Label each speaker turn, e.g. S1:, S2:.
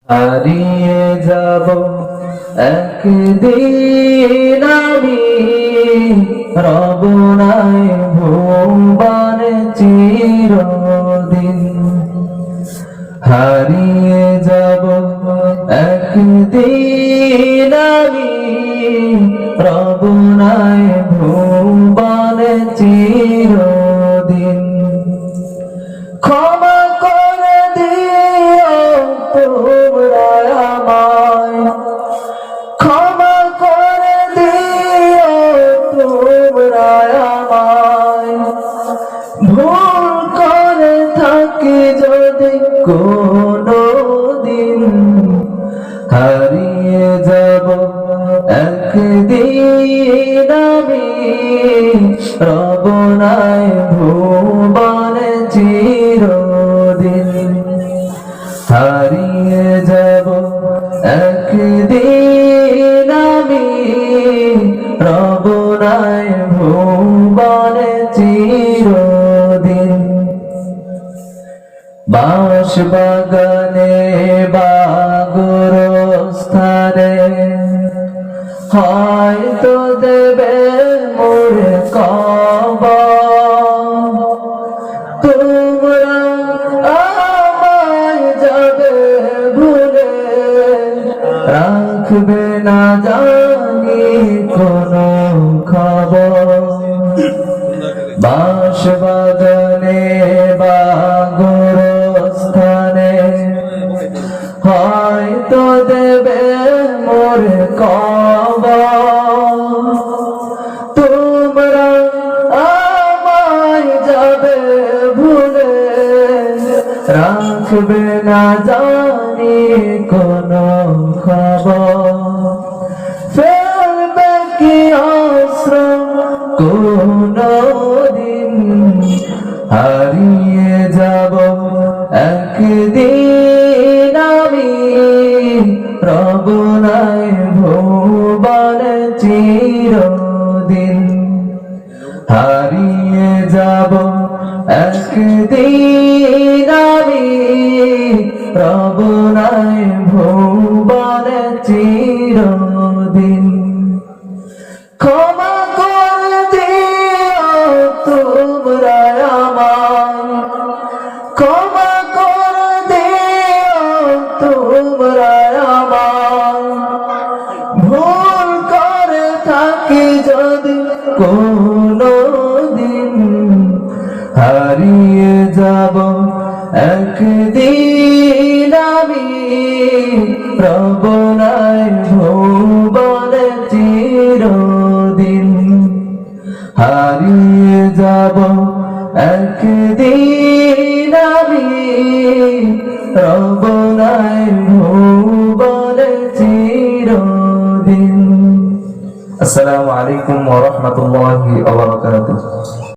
S1: হারিয়ে যাব একদিন আমি, রব নাই ভুবনে চিরদিন। হারিয়ে যাব একদিন আমি, রব নাই ভুবনে চিরদিন। ক্ষমা করে দিও তোমরা আমায়, ক্ষমা করে দিও তোমরা আমায়। ভুল করে থাকি যদি কোনদিন, হারিয়ে যাব একদিন আমি, রব নাই ভুবনে চিরদিন। হারিয়ে যাব একদিন আমি, রব নাই ভুবনে চিরদিন। বাঁশ বাগানে বা গোরস্থানে হয়তো দেবে মোরে কবর। তোমরা আমায় যাবে ভুলে, রাখবে না জানি কোনো খবর। বাঁশ বাগানে বা গোরস্থানে হয়তো দেবে মোরে কবর। তোমরা আমায় যাবে ভুলে, রাখবে না জানি কোনো খবর। ফেলবে কি আশ্রম কোনদিন, হারিয়ে যাব একদিন আমি, রব নাই ভুবনে চিরদিন। হারিয়ে যাব একদিন আমি, রব নাই ভুবনে চিরদিন। ক্ষমা করে দিও তোমরা আমায়, ক্ষমা করে দিও তোমরা আমায়। ভুল করে থাকি যদি কোনদিন, হারিয়ে যাব একদিন আমি, রব নাই ভুবনে চিরদিন। হারিয়ে যাব একদিন আমি, রব নাই ভুবনে চিরদিন। আসসালামু আলাইকুম ওয়া রাহমাতুল্লাহি ওয়া বারাকাতুহু।